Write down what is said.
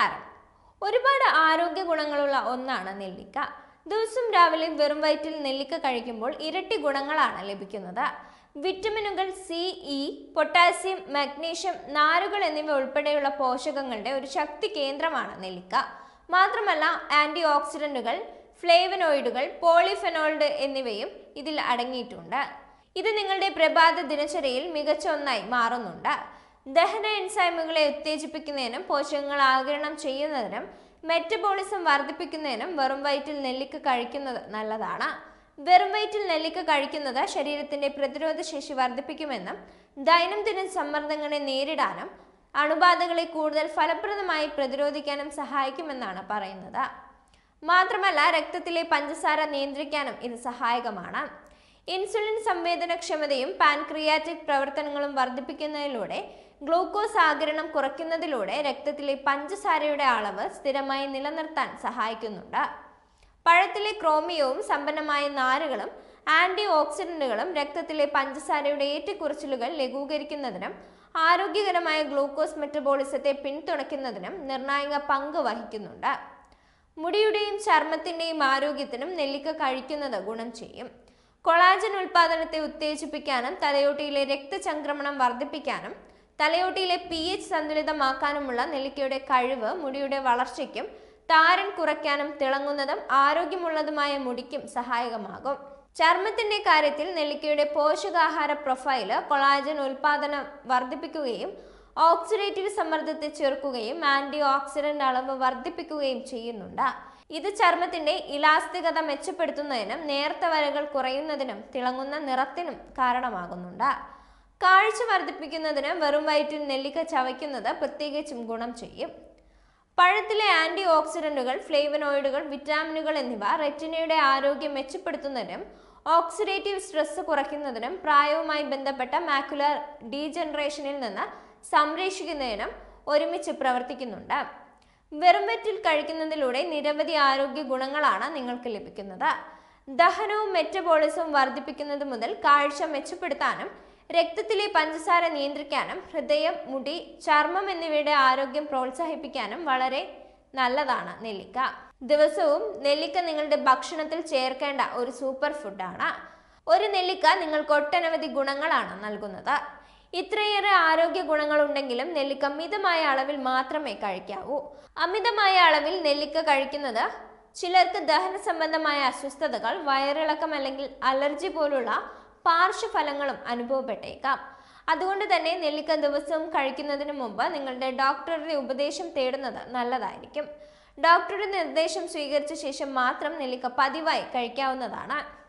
നമസ്കാരം. ഒരുപാട് ആരോഗ്യ ഗുണങ്ങളുള്ള ഒന്നാണ് നെല്ലിക്ക. ദിവസം രാവിലെ വെറും വയറ്റിൽ നെല്ലിക്ക കഴിക്കുമ്പോൾ ഇരട്ടി ഗുണങ്ങളാണ് ലഭിക്കുന്നത്. വിറ്റമിനുകൾ സി, ഇ, പൊട്ടാസ്യം, മഗ്നീഷ്യം, നാരുകൾ എന്നിവ ഉൾപ്പെടെയുള്ള പോഷകങ്ങളുടെ ഒരു ശക്തി കേന്ദ്രമാണ് നെല്ലിക്ക. മാത്രമല്ല ആന്റി ഓക്സിഡന്റുകൾ, ഫ്ലേവനോയിഡുകൾ, പോളിഫെനോൾഡ് എന്നിവയും ഇതിൽ അടങ്ങിയിട്ടുണ്ട്. ഇത് നിങ്ങളുടെ പ്രഭാത ദിനചര്യയിൽ മികച്ച ഒന്നായി മാറുന്നുണ്ട്. ദഹന എൻസൈമുകളെ ഉത്തേജിപ്പിക്കുന്നതിനും പോഷകങ്ങൾ ആഗിരണം ചെയ്യുന്നതിനും മെറ്റബോളിസം വർദ്ധിപ്പിക്കുന്നതിനും വെറും വയറ്റിൽ നെല്ലിക്ക കഴിക്കുന്നത് നല്ലതാണ്. വെറും വയറ്റിൽ നെല്ലിക്ക കഴിക്കുന്നത് ശരീരത്തിന്റെ പ്രതിരോധ ശേഷി വർദ്ധിപ്പിക്കുമെന്നും ദൈനംദിന സമ്മർദ്ദങ്ങളെ നേരിടാനും അണുബാധകളെ കൂടുതൽ ഫലപ്രദമായി പ്രതിരോധിക്കാനും സഹായിക്കുമെന്നാണ് പറയുന്നത്. മാത്രമല്ല രക്തത്തിലെ പഞ്ചസാര നിയന്ത്രിക്കാനും ഇത് സഹായകമാണ്. ഇൻസുലിൻ സംവേദനക്ഷമതയും പാൻക്രിയാറ്റിക് പ്രവർത്തനങ്ങളും വർദ്ധിപ്പിക്കുന്നതിലൂടെ ഗ്ലൂക്കോസ് ആഗിരണം കുറയ്ക്കുന്നതിലൂടെ രക്തത്തിലെ പഞ്ചസാരയുടെ അളവ് സ്ഥിരമായി നിലനിർത്താൻ സഹായിക്കുന്നുണ്ട്. പഴത്തിലെ ക്രോമിയവും സമ്പന്നമായ നാരുകളും ആന്റി ഓക്സിഡന്റുകളും രക്തത്തിലെ പഞ്ചസാരയുടെ ഏറ്റക്കുറച്ചിലുകൾ ലഘൂകരിക്കുന്നതിനും ആരോഗ്യകരമായ ഗ്ലൂക്കോസ് മെറ്റബോളിസത്തെ പിന്തുണയ്ക്കുന്നതിനും നിർണായക പങ്ക് വഹിക്കുന്നുണ്ട്. മുടിയുടെയും ചർമ്മത്തിന്റെയും ആരോഗ്യത്തിനും നെല്ലിക്ക കഴിക്കുന്നത് ഗുണം ചെയ്യും. കൊളാജൻ ഉൽപാദനത്തെ ഉത്തേജിപ്പിക്കാനും തലയോട്ടിയിലെ രക്തചംക്രമണം വർദ്ധിപ്പിക്കാനും തലയോട്ടിയിലെ pH സന്തുലിതമാക്കാനുമുള്ള നെല്ലിക്കയുടെ കഴിവ് മുടിയുടെ വളർച്ചയ്ക്കും താരൻ കുറയ്ക്കാനും തിളങ്ങുന്നതും ആരോഗ്യമുള്ളതുമായ മുടിക്കും സഹായകമാകും. ചർമ്മത്തിന്റെ കാര്യത്തിൽ നെല്ലിക്കയുടെ പോഷകാഹാര പ്രൊഫൈല് കൊളാജൻ ഉൽപാദനം വർദ്ധിപ്പിക്കുകയും ഓക്സിഡേറ്റീവ് സമ്മർദ്ദത്തെ ചെറുക്കുകയും ആന്റി ഓക്സിഡന്റ് അളവ് വർദ്ധിപ്പിക്കുകയും ചെയ്യുന്നുണ്ട്. ഇത് ചർമ്മത്തിന്റെ ഇലാസ്തികത മെച്ചപ്പെടുത്തുന്നതിനും നേർത്ത വരകൾ കുറയുന്നതിനും തിളങ്ങുന്ന നിറത്തിനും കാരണമാകുന്നുണ്ട്. കാഴ്ച വർദ്ധിപ്പിക്കുന്നതിന് വെറും വയറ്റിൽ നെല്ലിക്ക ചവയ്ക്കുന്നത് പ്രത്യേകിച്ചും ഗുണം ചെയ്യും. പഴത്തിലെ ആന്റി ഓക്സിഡന്റുകൾ, ഫ്ലേവനോയിഡുകൾ, വിറ്റാമിനുകൾ എന്നിവ റെറ്റിനയുടെ ആരോഗ്യം മെച്ചപ്പെടുത്തുന്നതിനും ഓക്സിഡേറ്റീവ് സ്ട്രെസ് കുറയ്ക്കുന്നതിനും പ്രായവുമായി ബന്ധപ്പെട്ട മാക്കുലർ ഡീജനറേഷനിൽ നിന്ന് സംരക്ഷിക്കുന്നതിനും ഒരുമിച്ച് പ്രവർത്തിക്കുന്നുണ്ട്. വെറും വയറ്റിൽ കഴിക്കുന്നതിലൂടെ നിരവധി ആരോഗ്യ ഗുണങ്ങളാണ് നിങ്ങൾക്ക് ലഭിക്കുന്നത്. ദഹനവും മെറ്റബോളിസവും വർദ്ധിപ്പിക്കുന്നത് മുതൽ കാഴ്ച മെച്ചപ്പെടുത്താനും രക്തത്തിലെ പഞ്ചസാര നിയന്ത്രിക്കാനും ഹൃദയം, മുടി, ചർമ്മം എന്നിവയുടെ ആരോഗ്യം പ്രോത്സാഹിപ്പിക്കാനും വളരെ നല്ലതാണ് നെല്ലിക്ക. ദിവസവും നെല്ലിക്ക നിങ്ങളുടെ ഭക്ഷണത്തിൽ ചേർക്കേണ്ട ഒരു സൂപ്പർ ഫുഡാണ്. ഒരു നെല്ലിക്ക നിങ്ങൾക്ക് ഒട്ടനവധി ഗുണങ്ങളാണ് നൽകുന്നത്. ഇത്രയേറെ ആരോഗ്യ ഗുണങ്ങൾ ഉണ്ടെങ്കിലും നെല്ലിക്ക മിതമായ അളവിൽ മാത്രമേ കഴിക്കാവൂ. അമിതമായ അളവിൽ നെല്ലിക്ക കഴിക്കുന്നത് ചിലർക്ക് ദഹന സംബന്ധമായ അസ്വസ്ഥതകൾ, വയറിളക്കം അല്ലെങ്കിൽ അലർജി പോലുള്ള പാർശ്വഫലങ്ങളും അനുഭവപ്പെട്ടേക്കാം. അതുകൊണ്ട് തന്നെ നെല്ലിക്ക ദിവസവും കഴിക്കുന്നതിന് മുമ്പ് നിങ്ങളുടെ ഡോക്ടറുടെ ഉപദേശം തേടുന്നത് നല്ലതായിരിക്കും. ഡോക്ടറുടെ നിർദ്ദേശം സ്വീകരിച്ച ശേഷം മാത്രം നെല്ലിക്ക പതിവായി കഴിക്കാവുന്നതാണ്.